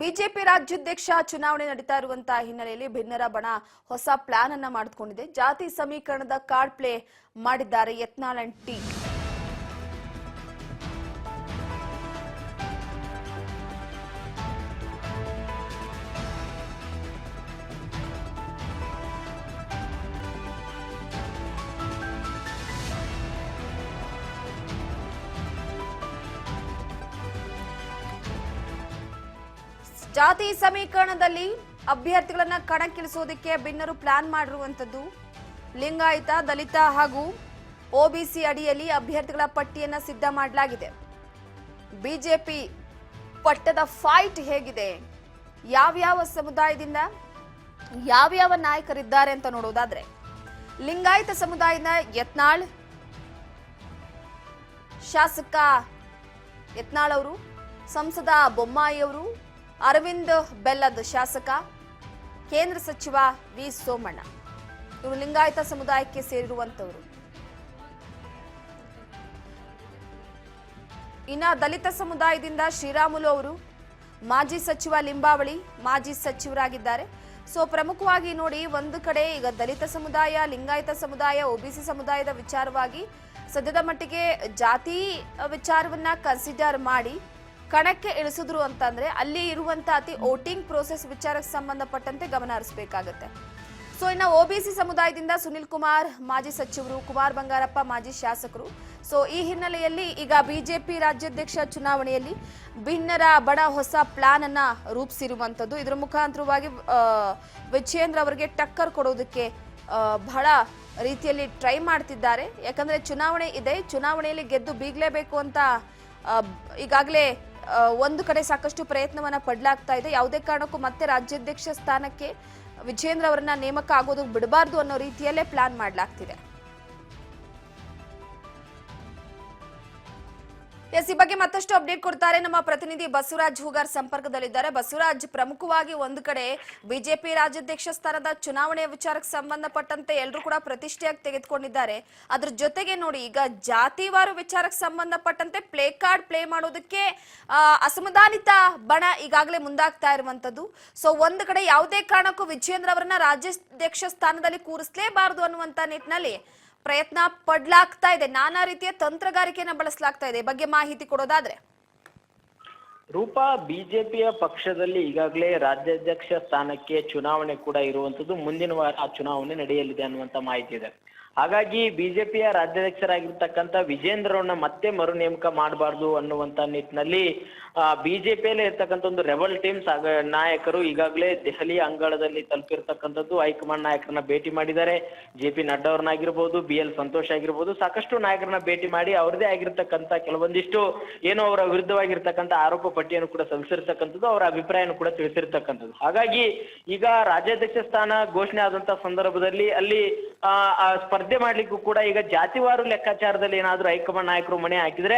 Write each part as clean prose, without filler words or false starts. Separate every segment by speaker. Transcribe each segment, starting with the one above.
Speaker 1: BJP ರಾಜ್ಯಾಧ್ಯಕ್ಷ ಚುನಾವಣೆ ನಡೀತಾ ಇರುವಂತಹ ಹಿನ್ನೆಲೆಯಲ್ಲಿ ಭಿನ್ನರ ಬಣ ಹೊಸ ಪ್ಲಾನ್ ಅನ್ನ ಮಾಡಿಕೊಂಡಿದೆ. ಜಾತಿ ಸಮೀಕರಣದ ಕಾರ್ಡ್ ಪ್ಲೇ ಮಾಡಿದ್ದಾರೆ ಯತ್ನಾಳ್ ಅಂಡ್ ಟೀಮ್. ಜಾತಿ ಸಮೀಕರಣದಲ್ಲಿ ಅಭ್ಯರ್ಥಿಗಳನ್ನ ಕಣಕ್ಕಿಳಿಸೋದಕ್ಕೆ ಭಿನ್ನರು ಪ್ಲಾನ್ ಮಾಡಿರುವಂತದ್ದು. ಲಿಂಗಾಯತ, ದಲಿತ ಹಾಗೂ ಒಬಿಸಿ ಅಡಿಯಲ್ಲಿ ಅಭ್ಯರ್ಥಿಗಳ ಪಟ್ಟಿಯನ್ನ ಸಿದ್ಧ ಮಾಡಲಾಗಿದೆ. ಬಿಜೆಪಿ ಪಟ್ಟದ ಫೈಟ್ ಹೇಗಿದೆ, ಯಾವ್ಯಾವ ಸಮುದಾಯದಿಂದ ಯಾವ್ಯಾವ ನಾಯಕರಿದ್ದಾರೆ ಅಂತ ನೋಡೋದಾದ್ರೆ, ಲಿಂಗಾಯತ ಸಮುದಾಯದ ಯತ್ನಾಳ್, ಶಾಸಕ ಯತ್ನಾಳ್ ಅವರು, ಸಂಸದ ಬೊಮ್ಮಾಯಿ ಅವರು, ಅರವಿಂದ್ ಬೆಲ್ಲದ್ ಶಾಸಕ, ಕೇಂದ್ರ ಸಚಿವ ವಿ ಸೋಮಣ್ಣ ಇವರು ಲಿಂಗಾಯತ ಸಮುದಾಯಕ್ಕೆ ಸೇರಿರುವಂತವರು. ಇನ್ನ ದಲಿತ ಸಮುದಾಯದಿಂದ ಶ್ರೀರಾಮುಲು ಅವರು, ಮಾಜಿ ಸಚಿವ ಲಿಂಬಾವಳಿ ಮಾಜಿ ಸಚಿವರಾಗಿದ್ದಾರೆ. ಸೊ ಪ್ರಮುಖವಾಗಿ ನೋಡಿ, ಒಂದು ಕಡೆ ಈಗ ದಲಿತ ಸಮುದಾಯ, ಲಿಂಗಾಯತ ಸಮುದಾಯ, ಒಬಿಸಿ ಸಮುದಾಯದ ವಿಚಾರವಾಗಿ ಸದ್ಯದ ಮಟ್ಟಿಗೆ ಜಾತಿ ವಿಚಾರವನ್ನ ಕನ್ಸಿಡರ್ ಮಾಡಿ ಕಣಕ್ಕೆ ಇಳಿಸಿದ್ರು ಅಂತಂದ್ರೆ ಅಲ್ಲಿ ಇರುವಂತ ಅತಿ ವೋಟಿಂಗ್ ಪ್ರೋಸೆಸ್ ವಿಚಾರಕ್ಕೆ ಸಂಬಂಧಪಟ್ಟಂತೆ ಗಮನ ಹರಿಸಬೇಕಾಗುತ್ತೆ. ಸೊ ಇನ್ನು ಒಬಿಸಿ ಸಮುದಾಯದಿಂದ ಸುನಿಲ್ ಕುಮಾರ್ ಮಾಜಿ ಸಚಿವರು, ಕುಮಾರ್ ಬಂಗಾರಪ್ಪ ಮಾಜಿ ಶಾಸಕರು. ಸೊ ಈ ಹಿನ್ನೆಲೆಯಲ್ಲಿ ಈಗ ಬಿಜೆಪಿ ರಾಜ್ಯಾಧ್ಯಕ್ಷ ಚುನಾವಣೆಯಲ್ಲಿ ಭಿನ್ನರ ಬಣ ಹೊಸ ಪ್ಲಾನ್ ಅನ್ನ ರೂಪಿಸಿರುವಂತದ್ದು. ಇದರ ಮುಖಾಂತರವಾಗಿ ವಿಜಯೇಂದ್ರ ಅವರಿಗೆ ಟಕ್ಕರ್ ಕೊಡೋದಕ್ಕೆ ಬಹಳ ರೀತಿಯಲ್ಲಿ ಟ್ರೈ ಮಾಡ್ತಿದ್ದಾರೆ. ಯಾಕಂದ್ರೆ ಚುನಾವಣೆ ಇದೆ, ಚುನಾವಣೆಯಲ್ಲಿ ಗೆದ್ದು ಬೀಗಲೇಬೇಕು ಅಂತ ಈಗಾಗಲೇ ಒಂದು ಕಡೆ ಸಾಕಷ್ಟು ಪ್ರಯತ್ನವನ್ನ ಪಡಲಾಗ್ತಾ ಇದೆ. ಯಾವುದೇ ಕಾರಣಕ್ಕೂ ಮತ್ತೆ ರಾಜ್ಯಾಧ್ಯಕ್ಷ ಸ್ಥಾನಕ್ಕೆ ವಿಜಯೇಂದ್ರ ಅವರನ್ನ ನೇಮಕ ಆಗೋದಕ್ಕೆ ಬಿಡಬಾರ್ದು ಅನ್ನೋ ರೀತಿಯಲ್ಲೇ ಪ್ಲಾನ್ ಮಾಡಲಾಗ್ತಿದೆ. ಈ ಬಗ್ಗೆ ಮತ್ತಷ್ಟು ಅಪ್ಡೇಟ್ ಕೊಡ್ತಾರೆ ನಮ್ಮ ಪ್ರತಿನಿಧಿ ಬಸವರಾಜ್ ಹೂಗಾರ್ ಸಂಪರ್ಕದಲ್ಲಿದ್ದಾರೆ. ಬಸವರಾಜ್, ಪ್ರಮುಖವಾಗಿ ಒಂದು ಕಡೆ ಬಿಜೆಪಿ ರಾಜ್ಯಾಧ್ಯಕ್ಷ ಸ್ಥಾನದ ಚುನಾವಣೆಯ ವಿಚಾರಕ್ಕೆ ಸಂಬಂಧಪಟ್ಟಂತೆ ಎಲ್ಲರೂ ಕೂಡ ಪ್ರತಿಷ್ಠೆಯಾಗಿ ತೆಗೆದುಕೊಂಡಿದ್ದಾರೆ. ಅದ್ರ ಜೊತೆಗೆ ನೋಡಿ, ಈಗ ಜಾತಿವಾರು ವಿಚಾರಕ್ಕೆ ಸಂಬಂಧಪಟ್ಟಂತೆ ಪ್ಲೇ ಕಾರ್ಡ್ ಪ್ಲೇ ಮಾಡೋದಕ್ಕೆ ಅಸಮಾಧಾನಿತ ಬಣ ಈಗಾಗಲೇ ಮುಂದಾಗ್ತಾ ಇರುವಂತದ್ದು. ಸೊ ಒಂದು ಕಡೆ ಯಾವುದೇ ಕಾರಣಕ್ಕೂ ವಿಜಯೇಂದ್ರ ಅವರನ್ನ ರಾಜ್ಯಾಧ್ಯಕ್ಷ ಸ್ಥಾನದಲ್ಲಿ ಕೂರಿಸಲೇಬಾರದು ಅನ್ನುವಂತ ನಿಟ್ಟಿನಲ್ಲಿ ಪ್ರಯತ್ನ ಪಡ್ಲಾಗ್ತಾ ಇದೆ. ನಾನಾ ರೀತಿಯ ತಂತ್ರಗಾರಿಕೆಯನ್ನ ಬಳಸಲಾಗ್ತಾ ಇದೆ. ಬಗ್ಗೆ ಮಾಹಿತಿ ಕೊಡೋದಾದ್ರೆ,
Speaker 2: ರೂಪಾ, ಬಿಜೆಪಿಯ ಪಕ್ಷದಲ್ಲಿ ಈಗಾಗಲೇ ರಾಜ್ಯಾಧ್ಯಕ್ಷ ಸ್ಥಾನಕ್ಕೆ ಚುನಾವಣೆ ಕೂಡ ಇರುವಂತದ್ದು. ಮುಂದಿನ ವಾರ ಆ ಚುನಾವಣೆ ನಡೆಯಲಿದೆ ಅನ್ನುವಂತ ಮಾಹಿತಿ ಇದೆ. ಹಾಗಾಗಿ ಬಿಜೆಪಿಯ ರಾಜ್ಯಾಧ್ಯಕ್ಷರಾಗಿರ್ತಕ್ಕಂಥ ವಿಜೇಂದ್ರವನ್ನ ಮತ್ತೆ ಮರು ನೇಮಕ ಮಾಡಬಾರ್ದು ಅನ್ನುವಂತ ನಿಟ್ಟಿನಲ್ಲಿ ಬಿಜೆಪಿಯಲ್ಲಿ ಇರ್ತಕ್ಕಂಥ ಒಂದು ರೆಬಲ್ ಟೀಮ್ಸ್ ನಾಯಕರು ಈಗಾಗಲೇ ದೆಹಲಿ ಅಂಗಳದಲ್ಲಿ ತಲುಪಿರ್ತಕ್ಕಂಥದ್ದು. ಹೈಕಮಾಂಡ್ ನಾಯಕರನ್ನ ಭೇಟಿ ಮಾಡಿದ್ದಾರೆ. ಜೆ.ಪಿ. ನಡ್ಡಾ ಅವ್ರನ್ನಾಗಿರ್ಬೋದು, BL ಸಂತೋಷ್ ಆಗಿರ್ಬೋದು, ಸಾಕಷ್ಟು ನಾಯಕರನ್ನ ಭೇಟಿ ಮಾಡಿ ಅವ್ರದೇ ಆಗಿರ್ತಕ್ಕಂಥ ಕೆಲವೊಂದಿಷ್ಟು ಏನೋ ಅವರ ವಿರುದ್ಧವಾಗಿರ್ತಕ್ಕಂಥ ಆರೋಪ ಪಟ್ಟಿಯನ್ನು ಕೂಡ ಸಲ್ಲಿಸಿರ್ತಕ್ಕಂಥದ್ದು, ಅವರ ಅಭಿಪ್ರಾಯವನ್ನು ಕೂಡ ತಿಳಿಸಿರ್ತಕ್ಕಂಥದ್ದು. ಹಾಗಾಗಿ ಈಗ ರಾಜ್ಯಾಧ್ಯಕ್ಷ ಸ್ಥಾನ ಘೋಷಣೆ ಆದಂತ ಸಂದರ್ಭದಲ್ಲಿ ಅಲ್ಲಿ ಸ್ಪರ್ಧೆ ಮಾಡ್ಲಿಕ್ಕೂ ಕೂಡ ಈಗ ಜಾತಿವಾರು ಲೆಕ್ಕಾಚಾರದಲ್ಲಿ ಏನಾದ್ರು ಹೈಕಮಾಂಡ್ ನಾಯಕರು ಮಣೆ ಹಾಕಿದ್ರೆ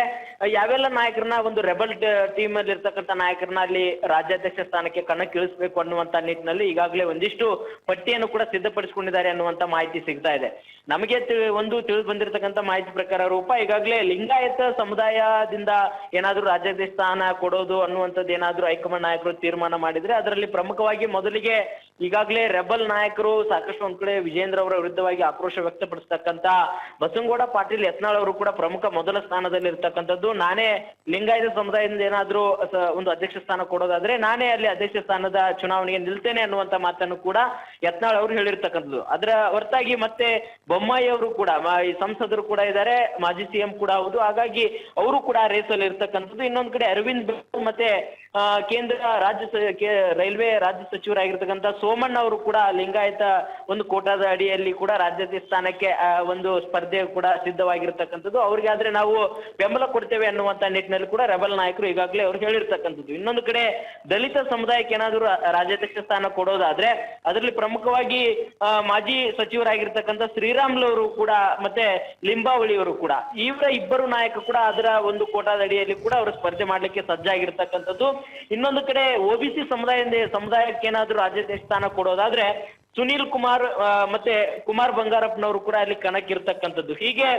Speaker 2: ಯಾವೆಲ್ಲ ನಾಯಕರನ್ನ ಒಂದು ರೆಬಲ್ ಟೀಮ್ ಅಲ್ಲಿ ಇರ್ತಕ್ಕಂಥ ನಾಯಕರನ್ನ ಅಲ್ಲಿ ರಾಜ್ಯಾಧ್ಯಕ್ಷ ಸ್ಥಾನಕ್ಕೆ ಕಣಕ್ಕಿಳಿಸಬೇಕು ಅನ್ನುವಂತ ನಿಟ್ಟಿನಲ್ಲಿ ಈಗಾಗಲೇ ಒಂದಿಷ್ಟು ಪಟ್ಟಿಯನ್ನು ಕೂಡ ಸಿದ್ಧಪಡಿಸಿಕೊಂಡಿದ್ದಾರೆ ಅನ್ನುವಂತ ಮಾಹಿತಿ ಸಿಗ್ತಾ ಇದೆ. ನಮಗೆ ತಿಳಿದು ಬಂದಿರತಕ್ಕಂಥ ಮಾಹಿತಿ ಪ್ರಕಾರ ರೂಪ, ಈಗಾಗಲೇ ಲಿಂಗಾಯತ ಸಮುದಾಯದಿಂದ ಏನಾದ್ರು ರಾಜ್ಯಾಧ್ಯಕ್ಷ ಸ್ಥಾನ ಕೊಡೋದು ಅನ್ನುವಂಥದ್ದು ಏನಾದ್ರು ಹೈಕಮಾಂಡ್ ನಾಯಕರು ತೀರ್ಮಾನ ಮಾಡಿದ್ರೆ ಅದರಲ್ಲಿ ಪ್ರಮುಖವಾಗಿ ಮೊದಲಿಗೆ ಈಗಾಗಲೇ ರೆಬಲ್ ನಾಯಕರು ಸಾಕಷ್ಟು ಒಂದ್ ಕಡೆ ವಿಜೇಂದ್ರ ಅವರ ವಿರುದ್ಧವಾಗಿ ಆಕ್ರೋಶ ವ್ಯಕ್ತಪಡಿಸ್ತಕ್ಕಂಥ ಬಸನಗೌಡ ಪಾಟೀಲ್ ಯತ್ನಾಳ್ ಅವರು ಕೂಡ ಪ್ರಮುಖ ಮೊದಲ ಸ್ಥಾನದಲ್ಲಿ ಇರ್ತಕ್ಕಂಥದ್ದು. ನಾನೇ ಲಿಂಗಾಯತ ಸಮುದಾಯದಿಂದ ಏನಾದ್ರೂ ಒಂದು ಅಧ್ಯಕ್ಷ ಸ್ಥಾನ ಕೊಡೋದಾದ್ರೆ ನಾನೇ ಅಲ್ಲಿ ಅಧ್ಯಕ್ಷ ಸ್ಥಾನದ ಚುನಾವಣೆಗೆ ನಿಲ್ತೇನೆ ಅನ್ನುವಂತ ಮಾತನ್ನು ಕೂಡ ಯತ್ನಾಳ್ ಅವರು ಹೇಳಿರ್ತಕ್ಕಂಥದ್ದು. ಅದರ ಹೊರತಾಗಿ ಮತ್ತೆ ಬೊಮ್ಮಾಯಿ ಅವರು ಕೂಡ ಸಂಸದರು ಕೂಡ ಇದ್ದಾರೆ, ಮಾಜಿ CM ಕೂಡ ಹೌದು. ಹಾಗಾಗಿ ಅವರು ಕೂಡ ರೇಸ್ ಅಲ್ಲಿ ಇರ್ತಕ್ಕಂಥದ್ದು. ಇನ್ನೊಂದ್ ಕಡೆ ಅರವಿಂದ್ ಮತ್ತೆ ಕೇಂದ್ರ ರೈಲ್ವೆ ರಾಜ್ಯ ಸಚಿವರಾಗಿರ್ತಕ್ಕಂಥ ಸೋಮಣ್ಣ ಅವರು ಕೂಡ ಲಿಂಗಾಯತ ಒಂದು ಕೋಟಾದ ಅಡಿಯಲ್ಲಿ ಕೂಡ ರಾಜ್ಯಾಧ್ಯಕ್ಷ ಸ್ಥಾನಕ್ಕೆ ಒಂದು ಸ್ಪರ್ಧೆ ಕೂಡ ಸಿದ್ಧವಾಗಿರ್ತಕ್ಕಂಥದ್ದು. ಅವ್ರಿಗೆ ಆದ್ರೆ ನಾವು ಬೆಂಬಲ ಕೊಡ್ತೇವೆ ಅನ್ನುವಂತ ನಿಟ್ಟಿನಲ್ಲಿ ಕೂಡ ರೆಬಲ್ ನಾಯಕರು ಈಗಾಗಲೇ ಅವ್ರು ಹೇಳಿರ್ತಕ್ಕಂಥದ್ದು. ಇನ್ನೊಂದು ಕಡೆ ದಲಿತ ಸಮುದಾಯಕ್ಕೆ ಏನಾದ್ರು ರಾಜ್ಯಾಧ್ಯಕ್ಷ ಸ್ಥಾನ ಕೊಡೋದಾದ್ರೆ ಅದರಲ್ಲಿ ಪ್ರಮುಖವಾಗಿ ಮಾಜಿ ಸಚಿವರಾಗಿರ್ತಕ್ಕಂಥ ಶ್ರೀರಾಮುಲು ಅವರು ಕೂಡ ಮತ್ತೆ ಲಿಂಬಾವಳಿ ಅವರು ಕೂಡ, ಇವರ ಇಬ್ಬರು ನಾಯಕ ಕೂಡ ಅದರ ಒಂದು ಕೋಟಾದ ಅಡಿಯಲ್ಲಿ ಕೂಡ ಅವರು ಸ್ಪರ್ಧೆ ಮಾಡ್ಲಿಕ್ಕೆ ಸಜ್ಜಾಗಿರ್ತಕ್ಕಂಥದ್ದು. ಇನ್ನೊಂದು ಕಡೆ ಒಬಿಸಿ ಸಮುದಾಯಕ್ಕೆ ಏನಾದ್ರು ರಾಜ್ಯಾಧ್ಯಕ್ಷ ಸ್ಥಾನ ಕೊಡೋದಾದ್ರೆ ಸುನೀಲ್ ಕುಮಾರ್ ಮತ್ತೆ ಕುಮಾರ್ ಬಂಗಾರಪ್ಪನವರು ಕೂಡ ಅಲ್ಲಿ ಕಣಕ್ಕಿರ್ತಕ್ಕಂಥದ್ದು. ಹೀಗೆ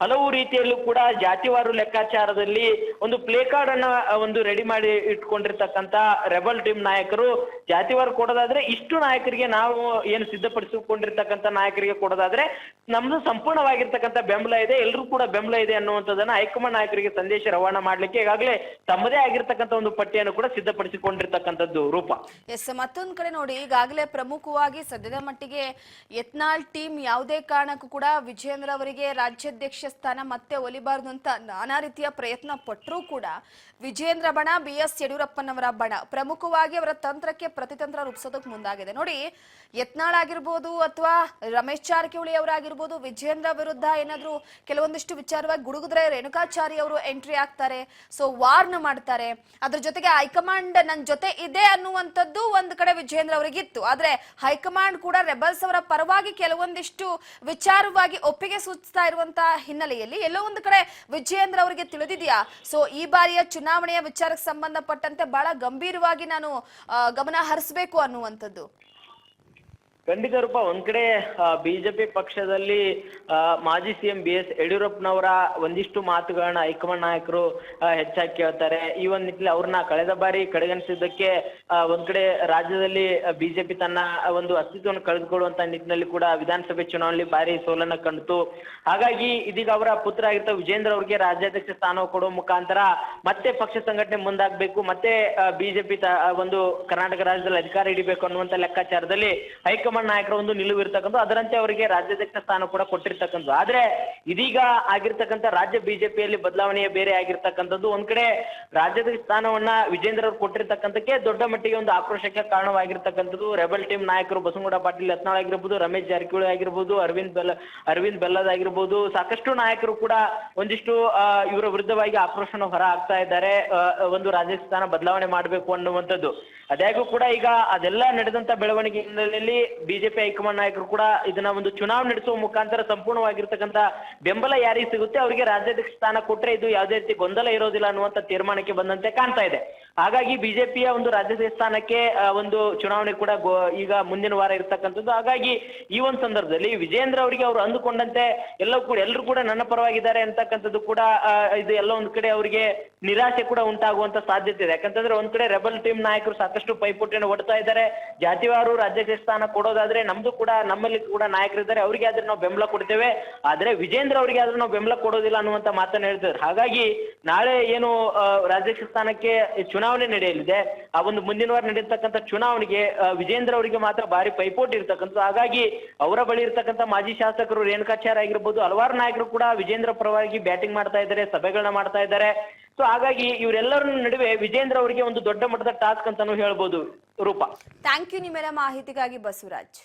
Speaker 2: ಹಲವು ರೀತಿಯಲ್ಲೂ ಕೂಡ ಜಾತಿವಾರು ಲೆಕ್ಕಾಚಾರದಲ್ಲಿ ಒಂದು ಪ್ಲೇ ಕಾರ್ಡ್ ಅನ್ನ ಒಂದು ರೆಡಿ ಮಾಡಿ ಇಟ್ಕೊಂಡಿರ್ತಕ್ಕಂತ ರೆಬಲ್ ಟೀಮ್ ನಾಯಕರು ಜಾತಿವಾರು ಕೊಡೋದಾದ್ರೆ ಇಷ್ಟು ನಾಯಕರಿಗೆ ನಾವು ಏನು ಸಿದ್ಧಪಡಿಸಿಕೊಂಡಿರ್ತಕ್ಕಂಥ ನಾಯಕರಿಗೆ ಕೊಡೋದಾದ್ರೆ ನಮ್ದು ಸಂಪೂರ್ಣವಾಗಿರ್ತಕ್ಕಂಥ ಬೆಂಬಲ ಇದೆ, ಎಲ್ಲರೂ ಕೂಡ ಬೆಂಬಲ ಇದೆ ಅನ್ನುವಂಥದ್ದನ್ನ ಹೈಕಮಾಂಡ್ ನಾಯಕರಿಗೆ ಸಂದೇಶ ರವಾನಾ ಮಾಡ್ಲಿಕ್ಕೆ ಈಗಾಗಲೇ ತಮ್ಮದೇ ಆಗಿರ್ತಕ್ಕಂಥ ಒಂದು ಪಟ್ಟಿಯನ್ನು ಕೂಡ ಸಿದ್ಧಪಡಿಸಿಕೊಂಡಿರ್ತಕ್ಕಂಥದ್ದು ರೂಪ.
Speaker 1: ಎಸ್, ಮತ್ತೊಂದ್ ಕಡೆ ನೋಡಿ, ಈಗಾಗಲೇ ಪ್ರಮುಖವಾಗಿ ಸದ್ಯದ ಮಟ್ಟಿಗೆ ಯತ್ನಾಳ್ ಟೀಮ್ ಯಾವುದೇ ಕಾರಣಕ್ಕೂ ಕೂಡ ವಿಜಯೇಂದ್ರ ಅವರಿಗೆ ರಾಜ್ಯಾಧ್ಯಕ್ಷ ಸ್ಥಾನ ಮತ್ತೆ ಒಲಿಬಾರದು ಅಂತ ನಾನಾ ರೀತಿಯ ಪ್ರಯತ್ನ ಪಟ್ಟರೂ ಕೂಡ ವಿಜಯೇಂದ್ರ ಬಣ, BS ಯಡಿಯೂರಪ್ಪನವರ ಬಣ ಪ್ರಮುಖವಾಗಿ ಅವರ ತಂತ್ರಕ್ಕೆ ಪ್ರತಿತಂತ್ರ ರೂಪಿಸೋದಕ್ಕೆ ಮುಂದಾಗಿದೆ. ನೋಡಿ, ಯತ್ನಾಳ್ ಆಗಿರ್ಬೋದು ಅಥವಾ ರಮೇಶ್ ಜಾರಕಿಹೊಳಿ ಅವರಾಗಿರ್ಬೋದು, ವಿಜಯೇಂದ್ರ ವಿರುದ್ಧ ಏನಾದ್ರು ಕೆಲವೊಂದಿಷ್ಟು ವಿಚಾರವಾಗಿ ಗುಡುಗುದ್ರೆ ರೇಣುಕಾಚಾರ್ಯ ಅವರು ಎಂಟ್ರಿ ಆಗ್ತಾರೆ, ಸೊ ವಾರ್ನ್ ಮಾಡ್ತಾರೆ. ಅದ್ರ ಜೊತೆಗೆ ಹೈಕಮಾಂಡ್ ನನ್ನ ಜೊತೆ ಇದೆ ಅನ್ನುವಂಥದ್ದು ಒಂದು ಕಡೆ ವಿಜಯೇಂದ್ರ ಅವರಿಗಿತ್ತು. ಆದ್ರೆ ಹೈಕಮಾಂಡ್ ಕೂಡ ರೆಬಲ್ಸ್ ಅವರ ಪರವಾಗಿ ಕೆಲವೊಂದಿಷ್ಟು ವಿಚಾರವಾಗಿ ಒಪ್ಪಿಗೆ ಸೂಚಿಸ್ತಾ ಇರುವಂತಹ ಹಿನ್ನೆಲೆಯಲ್ಲಿ ಎಲ್ಲೋ ಒಂದು ಕಡೆ ವಿಜಯೇಂದ್ರ ಅವರಿಗೆ ತಿಳಿದಿದೆಯಾ, ಸೊ ಈ ಬಾರಿಯ ಚುನಾವಣೆಯ ವಿಚಾರಕ್ಕೆ ಸಂಬಂಧಪಟ್ಟಂತೆ ಬಹಳ ಗಂಭೀರವಾಗಿ ನಾನು ಗಮನ ಹರಿಸಬೇಕು ಅನ್ನುವಂಥದ್ದು?
Speaker 2: ಖಂಡಿತ ರೂಪ. ಒಂದ್ ಕಡೆ ಬಿಜೆಪಿ ಪಕ್ಷದಲ್ಲಿ ಮಾಜಿ CM BS ಯಡಿಯೂರಪ್ಪನವರ ಒಂದಿಷ್ಟು ಮಾತುಗಳನ್ನ ಹೈಕಮಾಂಡ್ ನಾಯಕರು ಹೆಚ್ಚಾಗಿ ಕೇಳ್ತಾರೆ. ಈ ಒಂದ್ ನಿಟ್ಟಿನಲ್ಲಿ ಅವ್ರನ್ನ ಕಳೆದ ಬಾರಿ ಕಡೆಗಣಿಸಿದ್ದಕ್ಕೆ ಒಂದ್ ಕಡೆ ರಾಜ್ಯದಲ್ಲಿ ಬಿಜೆಪಿ ತನ್ನ ಒಂದು ಅಸ್ತಿತ್ವವನ್ನು ಕಳೆದುಕೊಳ್ಳುವಂತ ನಿಟ್ಟಿನಲ್ಲಿ ಕೂಡ ವಿಧಾನಸಭೆ ಚುನಾವಣೆಯಲ್ಲಿ ಭಾರಿ ಸೋಲನ್ನ ಕಂಡಿತು. ಹಾಗಾಗಿ ಇದೀಗ ಅವರ ಪುತ್ರ ಆಗಿರ್ತ ವಿಜೇಂದ್ರ ಅವರಿಗೆ ರಾಜ್ಯಾಧ್ಯಕ್ಷ ಸ್ಥಾನ ಕೊಡುವ ಮುಖಾಂತರ ಮತ್ತೆ ಪಕ್ಷ ಸಂಘಟನೆ ಮುಂದಾಗಬೇಕು, ಮತ್ತೆ ಬಿಜೆಪಿ ಒಂದು ಕರ್ನಾಟಕ ರಾಜ್ಯದಲ್ಲಿ ಅಧಿಕಾರ ಹಿಡಿಬೇಕು ಅನ್ನುವಂತ ಲೆಕ್ಕಾಚಾರದಲ್ಲಿ ಹೈಕಮಾಂಡ್ ನಾಯಕರ ಒಂದು ನಿಲುವು ಇರ್ತಕ್ಕಂಥ, ಅದರಂತೆ ಅವರಿಗೆ ರಾಜ್ಯಾಧ್ಯಕ್ಷ ಸ್ಥಾನ ಕೂಡ ಕೊಟ್ಟಿರ್ತಕ್ಕಂಥ. ಆದ್ರೆ ಇದೀಗ ಆಗಿರ್ತಕ್ಕಂಥ ರಾಜ್ಯ ಬಿಜೆಪಿಯಲ್ಲಿ ಬದಲಾವಣೆ ಬೇರೆ ಆಗಿರ್ತಕ್ಕಂಥದ್ದು. ಒಂದ್ ಕಡೆ ರಾಜ್ಯಾಧ್ಯಕ್ಷ ಸ್ಥಾನವನ್ನ ವಿಜೇಂದ್ರ ಅವರು ಕೊಟ್ಟಿರ್ತಕ್ಕಂಥಕ್ಕೆ ದೊಡ್ಡ ಮಟ್ಟಿಗೆ ಒಂದು ಆಕ್ರೋಶಕ್ಕೆ ಕಾರಣವಾಗಿರ್ತಕ್ಕಂಥದ್ದು. ರೆಬಲ್ ಟೀಮ್ ನಾಯಕರು ಬಸವನಗೌಡ ಪಾಟೀಲ್ ಯತ್ನಾಳ್ ಆಗಿರ್ಬೋದು, ರಮೇಶ್ ಜಾರಕಿಹೊಳಿ ಆಗಿರ್ಬೋದು, ಅರವಿಂದ್ ಬೆಲ್ಲದ್ ಆಗಿರ್ಬೋದು, ಸಾಕಷ್ಟು ನಾಯಕರು ಕೂಡ ಒಂದಿಷ್ಟು ಇವರ ವಿರುದ್ಧವಾಗಿ ಆಕ್ರೋಶನ ಹೊರ ಹಾಕ್ತಾ ಇದ್ದಾರೆ, ಒಂದು ರಾಜ್ಯಾಧ್ಯಕ್ಷ ಸ್ಥಾನ ಬದಲಾವಣೆ ಮಾಡಬೇಕು ಅನ್ನುವಂಥದ್ದು. ಅದಾಗೂ ಕೂಡ ಈಗ ಅದೆಲ್ಲ ನಡೆದಂತ ಬೆಳವಣಿಗೆ ಹಿನ್ನೆಲೆಯಲ್ಲಿ ಬಿಜೆಪಿ ಹೈಕಮಾಂಡ್ ನಾಯಕರು ಕೂಡ ಇದನ್ನ ಒಂದು ಚುನಾವಣೆ ನಡೆಸುವ ಮುಖಾಂತರ ಸಂಪೂರ್ಣವಾಗಿರ್ತಕ್ಕಂಥ ಬೆಂಬಲ ಯಾರಿಗೆ ಸಿಗುತ್ತೆ ಅವರಿಗೆ ರಾಜ್ಯಾಧ್ಯಕ್ಷ ಸ್ಥಾನ ಕೊಟ್ರೆ ಇದು ಯಾವುದೇ ರೀತಿ ಗೊಂದಲ ಇರೋದಿಲ್ಲ ಅನ್ನುವಂತ ತೀರ್ಮಾನಕ್ಕೆ ಬಂದಂತೆ ಕಾಣ್ತಾ ಇದೆ. ಹಾಗಾಗಿ ಬಿಜೆಪಿಯ ಒಂದು ರಾಜ್ಯಾಧ್ಯಕ್ಷ ಸ್ಥಾನಕ್ಕೆ ಒಂದು ಚುನಾವಣೆ ಕೂಡ ಈಗ ಮುಂದಿನ ವಾರ ಇರ್ತಕ್ಕಂಥದ್ದು. ಹಾಗಾಗಿ ಈ ಒಂದು ಸಂದರ್ಭದಲ್ಲಿ ವಿಜೇಂದ್ರ ಅವರಿಗೆ ಅವರು ಅಂದುಕೊಂಡಂತೆ ಎಲ್ಲರೂ ಕೂಡ ನನ್ನ ಪರವಾಗಿದ್ದಾರೆ ಅಂತಕ್ಕಂಥದ್ದು ಕೂಡ ಇದು ಎಲ್ಲ ಒಂದ್ ಕಡೆ ಅವರಿಗೆ ನಿರಾಶೆ ಕೂಡ ಉಂಟಾಗುವಂತ ಸಾಧ್ಯತೆ ಇದೆ. ಯಾಕಂತಂದ್ರೆ ಒಂದ್ ಕಡೆ ರೆಬಲ್ ಟೀಮ್ ನಾಯಕರು ಸಾಕಷ್ಟು ಪೈಪೋಟಿಯನ್ನು ಒಡ್ತಾ ಇದ್ದಾರೆ. ಜಾತಿವಾರು ರಾಜ್ಯಾಧ್ಯಕ್ಷ ಸ್ಥಾನ ಕೊಡೋದಾದ್ರೆ ನಮ್ಮಲ್ಲಿ ಕೂಡ ನಾಯಕರಿದ್ದಾರೆ, ಅವರಿಗೆ ಆದ್ರೆ ನಾವು ಬೆಂಬಲ ಕೊಡ್ತೇವೆ, ಆದ್ರೆ ವಿಜೇಂದ್ರ ಅವರಿಗೆ ಆದ್ರೆ ನಾವು ಬೆಂಬಲ ಕೊಡೋದಿಲ್ಲ ಅನ್ನುವಂತ ಮಾತನ್ನ ಹೇಳ್ತಿದ್ದಾರೆ. ಹಾಗಾಗಿ ನಾಳೆ ಏನು ರಾಜ್ಯಾಧ್ಯಕ್ಷ ಸ್ಥಾನಕ್ಕೆ ಚುನಾವಣೆ ನಡೆಯಲಿದೆ, ಆ ಒಂದು ಮುಂದಿನ ವಾರ ನಡೆಯತಕ್ಕಂಥ ಚುನಾವಣೆಗೆ ವಿಜೇಂದ್ರ ಅವರಿಗೆ ಮಾತ್ರ ಭಾರಿ ಪೈಪೋಟಿ ಇರ್ತಕ್ಕಂಥದ್ದು. ಹಾಗಾಗಿ ಅವರ ಬಳಿ ಇರ್ತಕ್ಕಂಥ ಮಾಜಿ ಶಾಸಕರು ರೇಣುಕಾಚಾರ್ಯ ಆಗಿರ್ಬೋದು, ಹಲವಾರು ನಾಯಕರು ಕೂಡ ವಿಜೇಂದ್ರ ಪರವಾಗಿ ಬ್ಯಾಟಿಂಗ್ ಮಾಡ್ತಾ ಇದ್ದಾರೆ, ಸಭೆಗಳನ್ನ ಮಾಡ್ತಾ ಇದ್ದಾರೆ. ಸೊ ಹಾಗಾಗಿ ಇವರೆಲ್ಲರ ನಡುವೆ ವಿಜೇಂದ್ರ ಅವರಿಗೆ ಒಂದು ದೊಡ್ಡ ಮಟ್ಟದ ಟಾಸ್ಕ್ ಅಂತಾನು ಹೇಳ್ಬೋದು ರೂಪ.
Speaker 1: ಥ್ಯಾಂಕ್ ಯು ನಿಮ್ಮೆಲ್ಲ ಮಾಹಿತಿಗಾಗಿ ಬಸವರಾಜ್.